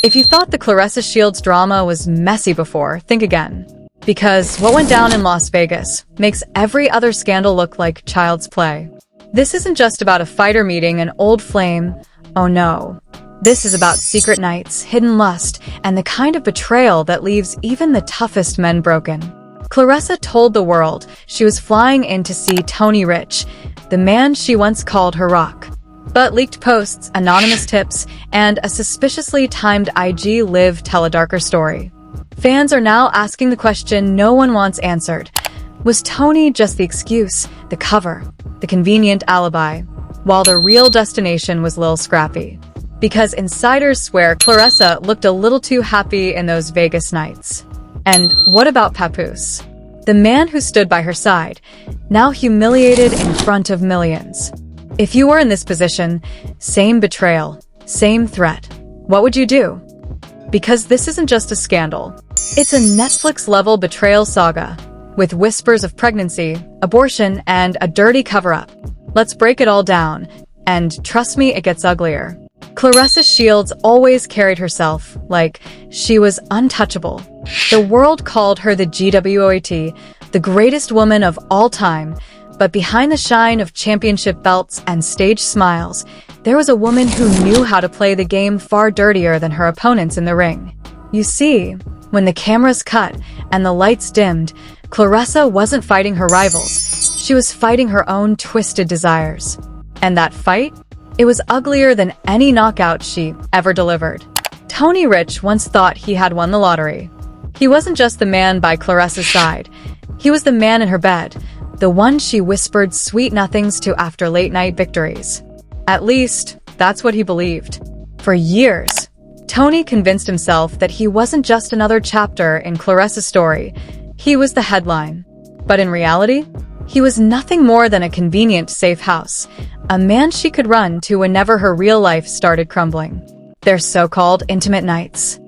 If you thought the Claressa Shields drama was messy before, think again. Because what went down in Las Vegas makes every other scandal look like child's play. This isn't just about a fighter meeting an old flame. Oh no. This is about secret nights, hidden lust, and the kind of betrayal that leaves even the toughest men broken. Claressa told the world she was flying in to see Tony Rich, the man she once called her rock. But leaked posts, anonymous tips, and a suspiciously timed IG Live tell a darker story. Fans are now asking the question no one wants answered. Was Tony just the excuse, the cover, the convenient alibi, while the real destination was Lil Scrappy? Because insiders swear Claressa looked a little too happy in those Vegas nights. And what about Papoose? The man who stood by her side, now humiliated in front of millions. If you were in this position, same betrayal, same threat, what would you do? Because this isn't just a scandal. It's a Netflix-level betrayal saga, with whispers of pregnancy, abortion, and a dirty cover-up. Let's break it all down, and trust me, it gets uglier. Claressa Shields always carried herself like she was untouchable. The world called her the GWOAT, the greatest woman of all time, but behind the shine of championship belts and stage smiles, there was a woman who knew how to play the game far dirtier than her opponents in the ring. You see, when the cameras cut and the lights dimmed, Claressa wasn't fighting her rivals. She was fighting her own twisted desires. And that fight? It was uglier than any knockout she ever delivered. Tony Rich once thought he had won the lottery. He wasn't just the man by Claressa's side. He was the man in her bed, the one she whispered sweet nothings to after late-night victories. At least, that's what he believed. For years, Tony convinced himself that he wasn't just another chapter in Claressa's story. He was the headline. But in reality, he was nothing more than a convenient safe house, a man she could run to whenever her real life started crumbling. Their so-called intimate nights.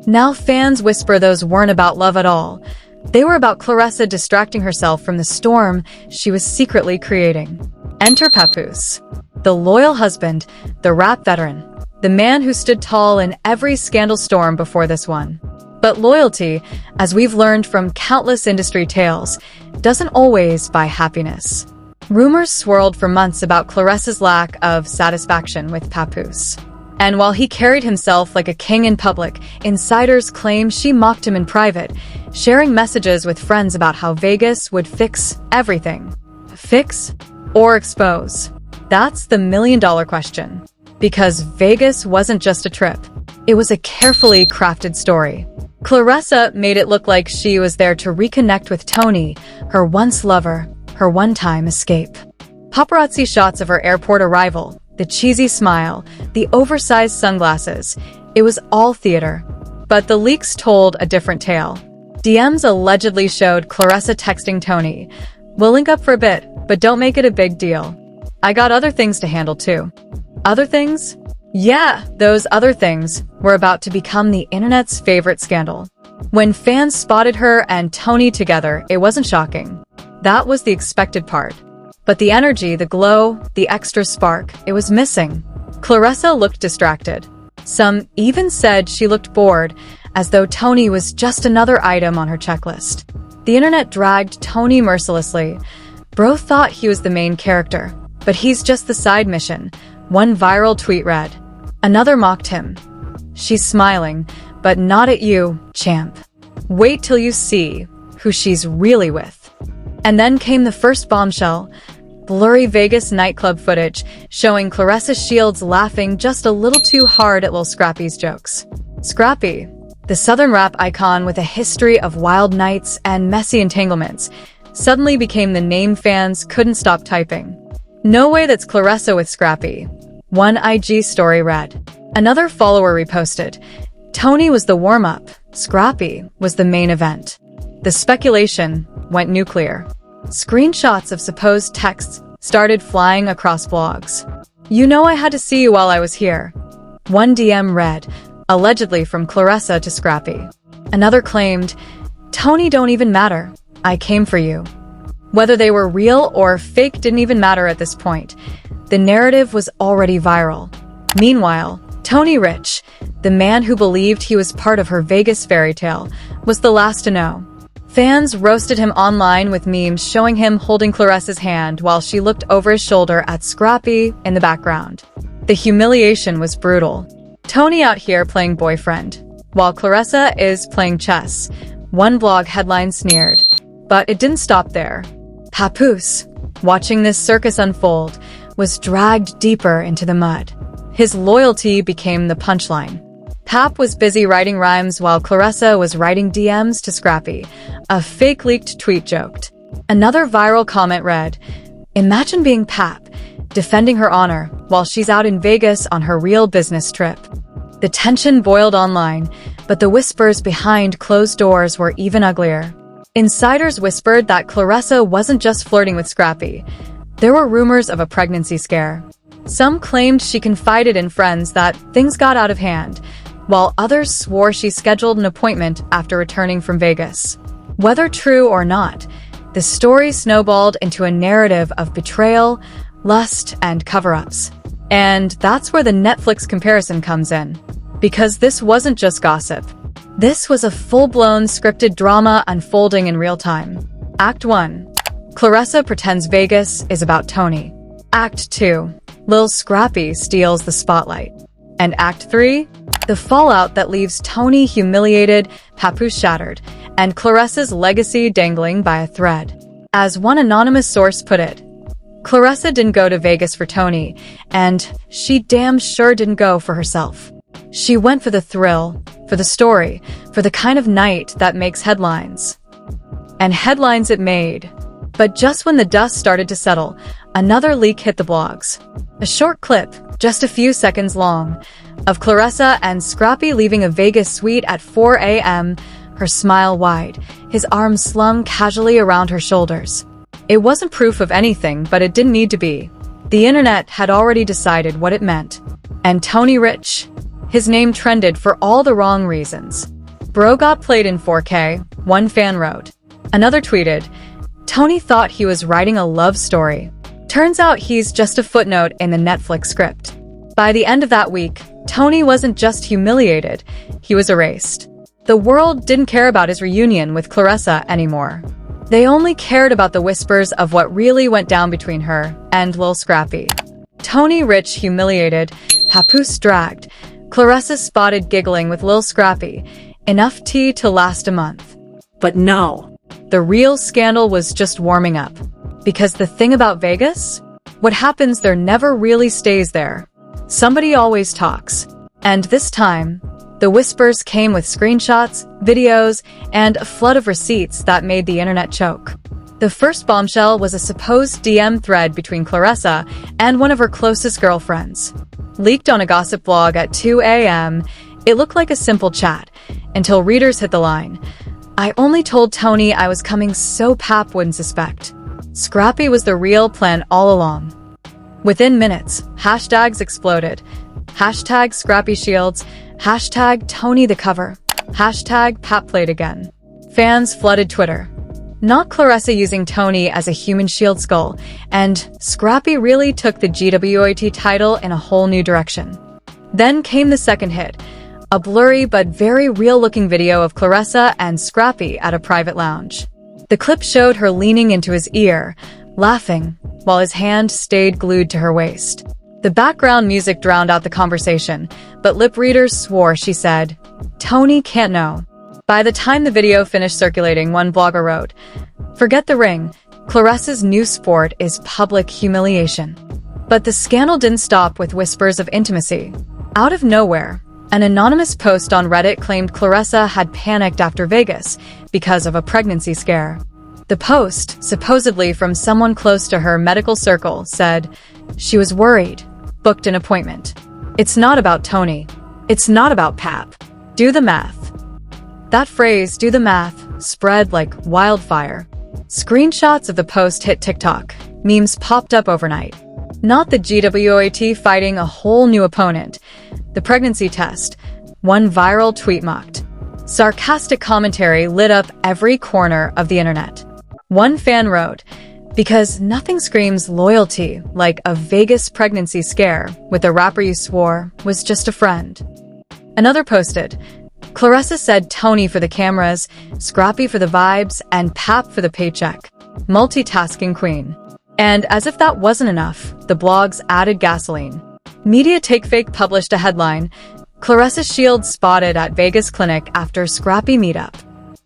Now fans whisper those weren't about love at all. They were about Claressa distracting herself from the storm she was secretly creating. Enter Papoose, the loyal husband, the rap veteran, the man who stood tall in every scandal storm before this one. But loyalty, as we've learned from countless industry tales, doesn't always buy happiness. Rumors swirled for months about Claressa's lack of satisfaction with Papoose. And while he carried himself like a king in public, insiders claim she mocked him in private, sharing messages with friends about how Vegas would fix everything. Fix or expose? That's the million-dollar question. Because Vegas wasn't just a trip. It was a carefully crafted story. Claressa made it look like she was there to reconnect with Tony, her once lover, her one-time escape. Paparazzi shots of her airport arrival, the cheesy smile, the oversized sunglasses. It was all theater. But the leaks told a different tale. DMs allegedly showed Claressa texting Tony, "We'll link up for a bit, but don't make it a big deal. I got other things to handle too." Other things? Yeah, those other things were about to become the internet's favorite scandal. When fans spotted her and Tony together, it wasn't shocking. That was the expected part. But the energy, the glow, the extra spark, it was missing. Claressa looked distracted. Some even said she looked bored, as though Tony was just another item on her checklist. The internet dragged Tony mercilessly. Bro thought he was the main character, but he's just the side mission. One viral tweet read. Another mocked him. "She's smiling, but not at you, champ. Wait till you see who she's really with." And then came the first bombshell. Blurry Vegas nightclub footage showing Claressa Shields laughing just a little too hard at Lil Scrappy's jokes. Scrappy, the southern rap icon with a history of wild nights and messy entanglements, suddenly became the name fans couldn't stop typing. "No way that's Claressa with Scrappy," one IG story read. Another follower reposted, "Tony was the warm-up, Scrappy was the main event." The speculation went nuclear. Screenshots of supposed texts started flying across blogs. "You know I had to see you while I was here." One DM read, allegedly from Claressa to Scrappy. Another claimed, "Tony don't even matter. I came for you." Whether they were real or fake didn't even matter at this point. The narrative was already viral. Meanwhile, Tony Rich, the man who believed he was part of her Vegas fairy tale, was the last to know. Fans roasted him online with memes showing him holding Claressa's hand while she looked over his shoulder at Scrappy in the background. The humiliation was brutal. Tony out here playing boyfriend, while Claressa is playing chess. One blog headline sneered. But it didn't stop there. Papoose, watching this circus unfold, was dragged deeper into the mud. His loyalty became the punchline. Pap was busy writing rhymes while Claressa was writing DMs to Scrappy. A fake leaked tweet joked. Another viral comment read, "Imagine being Pap, defending her honor while she's out in Vegas on her real business trip." The tension boiled online, but the whispers behind closed doors were even uglier. Insiders whispered that Claressa wasn't just flirting with Scrappy. There were rumors of a pregnancy scare. Some claimed she confided in friends that things got out of hand, while others swore she scheduled an appointment after returning from Vegas. Whether true or not, the story snowballed into a narrative of betrayal, lust, and cover-ups. And that's where the Netflix comparison comes in. Because this wasn't just gossip. This was a full-blown scripted drama unfolding in real time. Act 1. Claressa pretends Vegas is about Tony. Act 2. Lil Scrappy steals the spotlight. And Act 3. The fallout that leaves Tony humiliated, Papoose shattered, and Claressa's legacy dangling by a thread. As one anonymous source put it, Claressa didn't go to Vegas for Tony, and she damn sure didn't go for herself. She went for the thrill, for the story, for the kind of night that makes headlines. And headlines it made. But just when the dust started to settle, another leak hit the blogs. A short clip, just a few seconds long, of Claressa and Scrappy leaving a Vegas suite at 4 a.m., her smile wide, his arms slung casually around her shoulders. It wasn't proof of anything, but it didn't need to be. The internet had already decided what it meant. And Tony Rich? His name trended for all the wrong reasons. Bro got played in 4K, one fan wrote. Another tweeted, Tony thought he was writing a love story. Turns out he's just a footnote in the Netflix script. By the end of that week, Tony wasn't just humiliated, he was erased. The world didn't care about his reunion with Claressa anymore. They only cared about the whispers of what really went down between her and Lil Scrappy. Tony Rich humiliated, Papoose dragged, Claressa spotted giggling with Lil Scrappy, enough tea to last a month. But no, the real scandal was just warming up. Because the thing about Vegas? What happens there never really stays there. Somebody always talks. And this time, the whispers came with screenshots, videos, and a flood of receipts that made the internet choke. The first bombshell was a supposed DM thread between Claressa and one of her closest girlfriends. Leaked on a gossip blog at 2 a.m., it looked like a simple chat, until readers hit the line. I only told Tony I was coming so Pap wouldn't suspect. Scrappy was the real plan all along. Within minutes, hashtags exploded. Hashtag Scrappy Shields, hashtag Tony the cover, hashtag Pap played again. Fans flooded Twitter. Not Claressa using Tony as a human shield skull, and Scrappy really took the GWOT title in a whole new direction. Then came the second hit, a blurry but very real-looking video of Claressa and Scrappy at a private lounge. The clip showed her leaning into his ear, laughing, while his hand stayed glued to her waist. The background music drowned out the conversation, but lip readers swore she said, Tony can't know. By the time the video finished circulating, one blogger wrote, forget the ring, Claressa's new sport is public humiliation. But the scandal didn't stop with whispers of intimacy. Out of nowhere, an anonymous post on Reddit claimed Claressa had panicked after Vegas because of a pregnancy scare. The post, supposedly from someone close to her medical circle, said, she was worried, booked an appointment. It's not about Tony. It's not about Pap. Do the math. That phrase, do the math, spread like wildfire. Screenshots of the post hit TikTok. Memes popped up overnight. Not the GWOT fighting a whole new opponent. The pregnancy test. One viral tweet mocked. Sarcastic commentary lit up every corner of the internet. One fan wrote, Because nothing screams loyalty like a Vegas pregnancy scare with a rapper you swore was just a friend. Another posted, Claressa said Tony for the cameras, Scrappy for the vibes, and Pap for the paycheck. Multitasking queen. And as if that wasn't enough, the blogs added gasoline. Media Take Fake published a headline, Claressa Shields spotted at Vegas clinic after Scrappy meetup.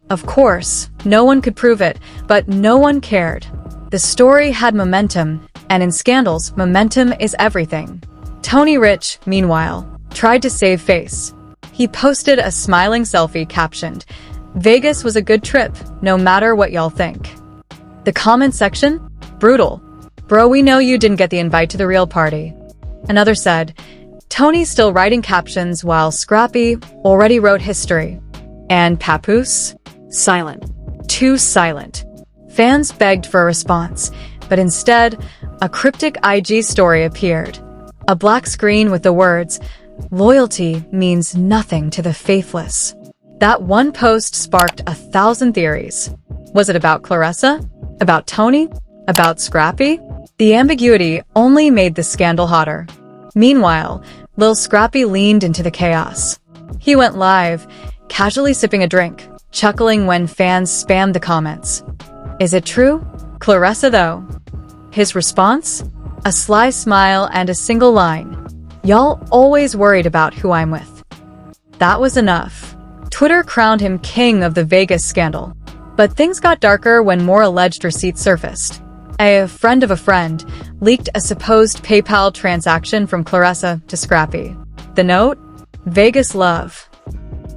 Of course, no one could prove it, but no one cared. The story had momentum, and in scandals, momentum is everything. Tony Rich, meanwhile, tried to save face. He posted a smiling selfie captioned, Vegas was a good trip, no matter what y'all think. The comment section? Brutal. Bro, we know you didn't get the invite to the real party. Another said, Tony's still writing captions while Scrappy already wrote history. And Papoose? Silent. Too silent. Fans begged for a response, but instead, a cryptic IG story appeared. A black screen with the words, Loyalty means nothing to the faithless. That one post sparked 1,000 theories. Was it about Claressa? About Tony? About Scrappy? The ambiguity only made the scandal hotter. Meanwhile, Lil Scrappy leaned into the chaos. He went live, casually sipping a drink, chuckling when fans spammed the comments. Is it true? Claressa, though. His response? A sly smile and a single line. Y'all always worried about who I'm with. That was enough. Twitter crowned him king of the Vegas scandal. But things got darker when more alleged receipts surfaced. A friend of a friend leaked a supposed PayPal transaction from Claressa to Scrappy. The note? Vegas love.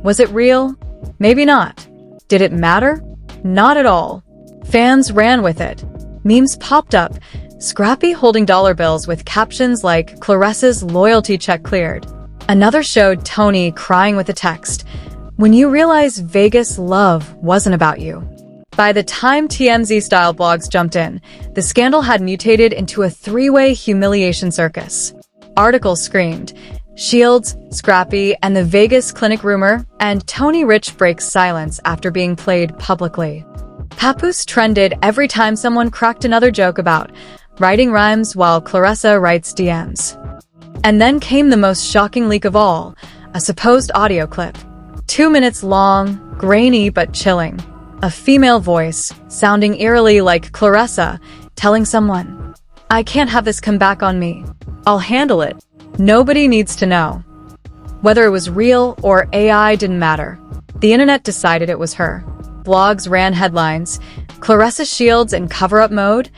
Was it real? Maybe not. Did it matter? Not at all. Fans ran with it. Memes popped up, Scrappy holding dollar bills with captions like, Claressa's loyalty check cleared. Another showed Tony crying with a text, when you realize Vegas love wasn't about you. By the time TMZ-style blogs jumped in, the scandal had mutated into a three-way humiliation circus. Articles screamed, Shields, Scrappy, and the Vegas clinic rumor, and Tony Rich breaks silence after being played publicly. Papoose trended every time someone cracked another joke about writing rhymes while Claressa writes DMs. And then came the most shocking leak of all, a supposed audio clip. 2 minutes long, grainy but chilling. A female voice, sounding eerily like Claressa, telling someone, I can't have this come back on me. I'll handle it. Nobody needs to know. Whether it was real or AI didn't matter. The internet decided it was her. Blogs ran headlines, Claressa Shields in cover-up mode,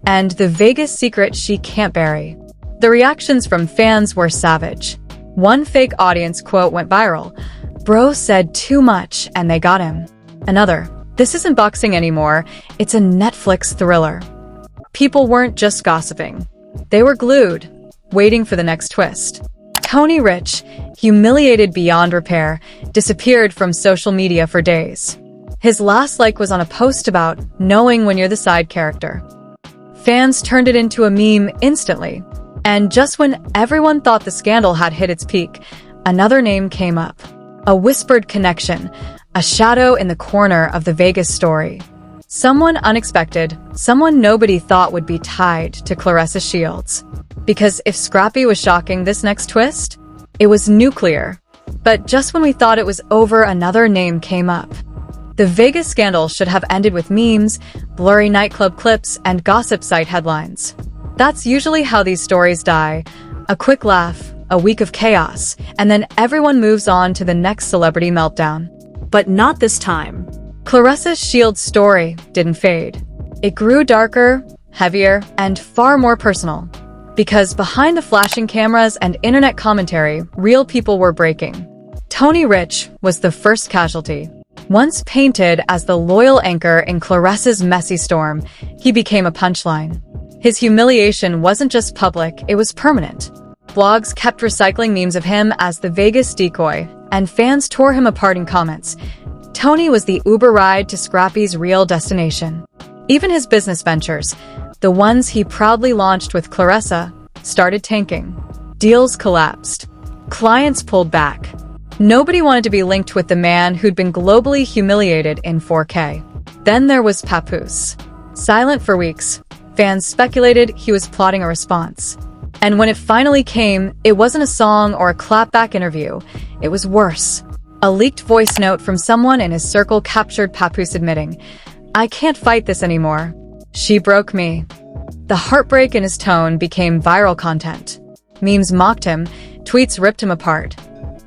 and the Vegas secret she can't bury. The reactions from fans were savage. One fake audience quote went viral, Bro said too much and they got him. Another, this isn't boxing anymore, it's a Netflix thriller. People weren't just gossiping. They were glued, waiting for the next twist. Tony Rich, humiliated beyond repair, disappeared from social media for days. His last like was on a post about knowing when you're the side character. Fans turned it into a meme instantly. And just when everyone thought the scandal had hit its peak, another name came up. A whispered connection, a shadow in the corner of the Vegas story. Someone unexpected, someone nobody thought would be tied to Claressa Shields. Because if Scrappy was shocking this next twist, it was nuclear. But just when we thought it was over, another name came up. The Vegas scandal should have ended with memes, blurry nightclub clips, and gossip site headlines. That's usually how these stories die. A quick laugh, a week of chaos, and then everyone moves on to the next celebrity meltdown. But not this time. Claressa Shields' story didn't fade. It grew darker, heavier, and far more personal. Because behind the flashing cameras and internet commentary, real people were breaking. Tony Rich was the first casualty. Once painted as the loyal anchor in Claressa's messy storm, he became a punchline. His humiliation wasn't just public, it was permanent. Blogs kept recycling memes of him as the Vegas decoy, and fans tore him apart in comments. Tony was the Uber ride to Scrappy's real destination. Even his business ventures, the ones he proudly launched with Claressa, started tanking. Deals collapsed. Clients pulled back. Nobody wanted to be linked with the man who'd been globally humiliated in 4K. Then there was Papoose. Silent for weeks, Fans speculated he was plotting a response. And when it finally came, it wasn't a song or a clapback interview. It was worse. A leaked voice note from someone in his circle captured Papoose admitting, "I can't fight this anymore. She broke me." The heartbreak in his tone became viral content. Memes mocked him, tweets ripped him apart.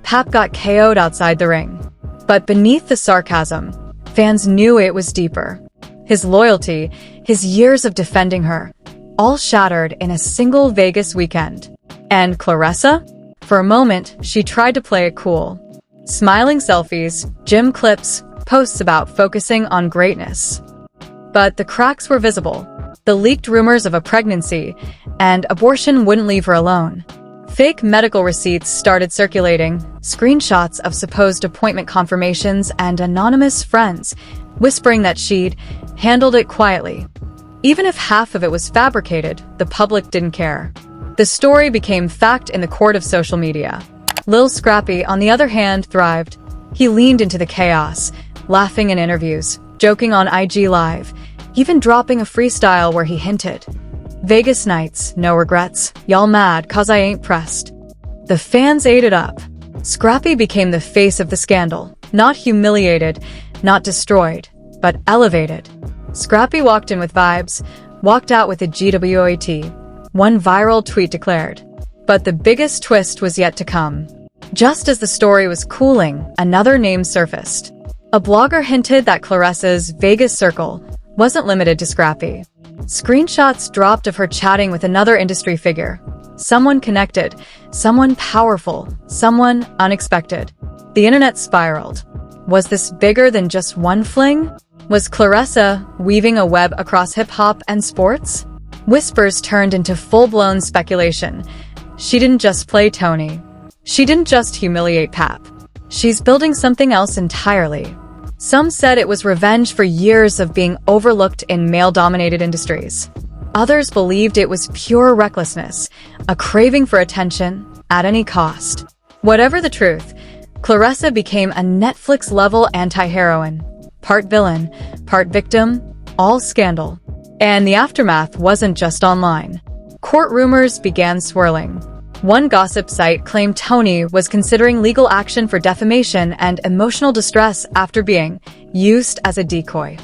Pap got KO'd outside the ring. But beneath the sarcasm, fans knew it was deeper. His loyalty, his years of defending her, all shattered in a single Vegas weekend. And Claressa? For a moment, she tried to play it cool. Smiling selfies, gym clips, posts about focusing on greatness. But the cracks were visible. The leaked rumors of a pregnancy, and abortion wouldn't leave her alone. Fake medical receipts started circulating, screenshots of supposed appointment confirmations, and anonymous friends whispering that she'd handled it quietly. Even if half of it was fabricated, the public didn't care. The story became fact in the court of social media. Lil Scrappy, on the other hand, thrived. He leaned into the chaos, laughing in interviews, joking on IG Live, even dropping a freestyle where he hinted, "Vegas nights, no regrets. Y'all mad 'cause I ain't pressed." The fans ate it up. Scrappy became the face of the scandal, not humiliated, not destroyed, but elevated. Scrappy walked in with vibes, walked out with a GWOT. One viral tweet declared. But the biggest twist was yet to come. Just as the story was cooling, another name surfaced. A blogger hinted that Claressa's Vegas circle wasn't limited to Scrappy. Screenshots dropped of her chatting with another industry figure. Someone connected, someone powerful, someone unexpected. The internet spiraled. Was this bigger than just one fling? Was Claressa weaving a web across hip-hop and sports? Whispers turned into full-blown speculation. She didn't just play Tony. She didn't just humiliate Pap. She's building something else entirely. Some said it was revenge for years of being overlooked in male-dominated industries. Others believed it was pure recklessness, a craving for attention at any cost. Whatever the truth, Claressa became a Netflix-level anti-heroine. Part villain, part victim, all scandal. And the aftermath wasn't just online. Court rumors began swirling. One gossip site claimed Tony was considering legal action for defamation and emotional distress after being used as a decoy.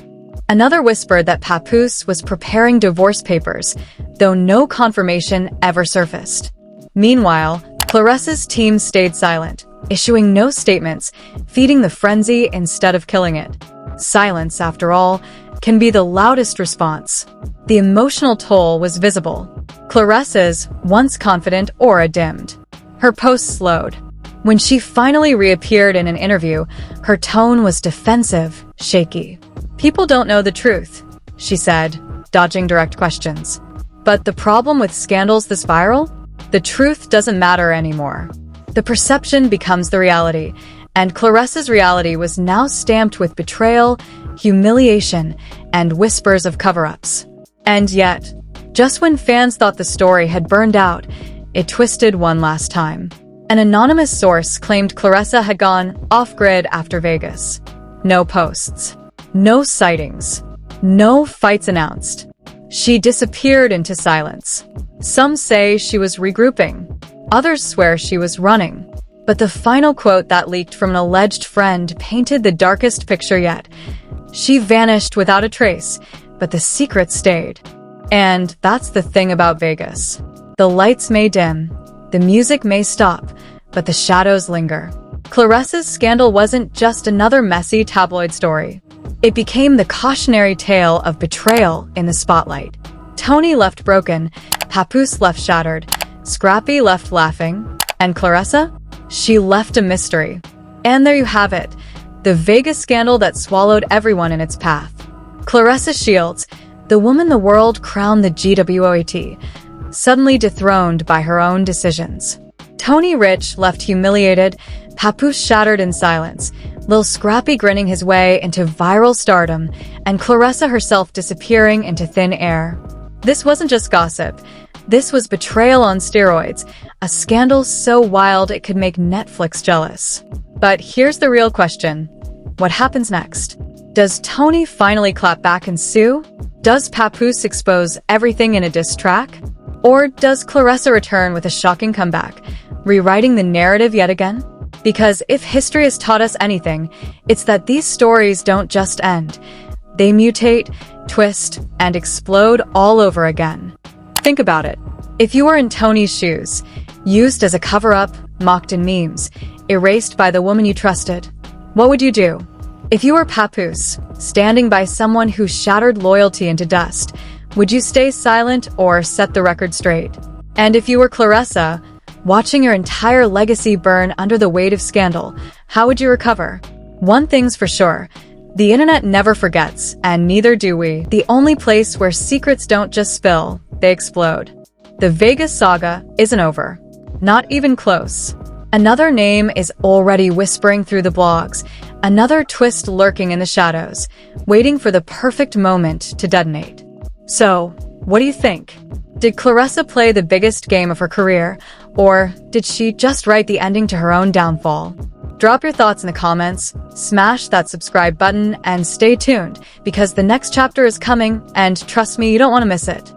Another whispered that Papoose was preparing divorce papers, though no confirmation ever surfaced. Meanwhile, Claressa's team stayed silent, issuing no statements, feeding the frenzy instead of killing it. Silence, after all, can be the loudest response. The emotional toll was visible. Claressa's once confident aura dimmed. Her posts slowed. When she finally reappeared in an interview, her tone was defensive, shaky. "People don't know the truth," she said, dodging direct questions. But the problem with scandals this viral? The truth doesn't matter anymore. The perception becomes the reality, and Claressa's reality was now stamped with betrayal, humiliation, and whispers of cover-ups. And yet, just when fans thought the story had burned out, it twisted one last time. An anonymous source claimed Claressa had gone off-grid after Vegas. No posts. No sightings. No fights announced. She disappeared into silence. Some say she was regrouping. Others swear she was running. But the final quote that leaked from an alleged friend painted the darkest picture yet. She vanished without a trace, but the secret stayed. And that's the thing about Vegas. The lights may dim, the music may stop, but the shadows linger. Claressa's scandal wasn't just another messy tabloid story. It became the cautionary tale of betrayal in the spotlight. Tony left broken, Papoose left shattered, Scrappy left laughing, and Claressa? She left a mystery. And there you have it, the Vegas scandal that swallowed everyone in its path. Claressa Shields, the woman the world crowned the GWOT, suddenly dethroned by her own decisions. Tony Rich left humiliated, Papoose shattered in silence, Lil Scrappy grinning his way into viral stardom, and Claressa herself disappearing into thin air. This wasn't just gossip. This was betrayal on steroids, a scandal so wild it could make Netflix jealous. But here's the real question. What happens next? Does Tony finally clap back and sue? Does Papoose expose everything in a diss track? Or does Claressa return with a shocking comeback, rewriting the narrative yet again? Because if history has taught us anything, it's that these stories don't just end. They mutate, twist, and explode all over again. Think about it. If you were in Tony's shoes, used as a cover-up, mocked in memes, erased by the woman you trusted, what would you do? If you were Papoose, standing by someone who shattered loyalty into dust, would you stay silent or set the record straight? And if you were Claressa, watching your entire legacy burn under the weight of scandal, how would you recover? One thing's for sure, the internet never forgets, and neither do we. The only place where secrets don't just spill, they explode. The Vegas saga isn't over. Not even close. Another name is already whispering through the blogs, another twist lurking in the shadows, waiting for the perfect moment to detonate. So, what do you think? Did Claressa play the biggest game of her career, or did she just write the ending to her own downfall? Drop your thoughts in the comments, smash that subscribe button, and stay tuned, because the next chapter is coming, and trust me, you don't want to miss it.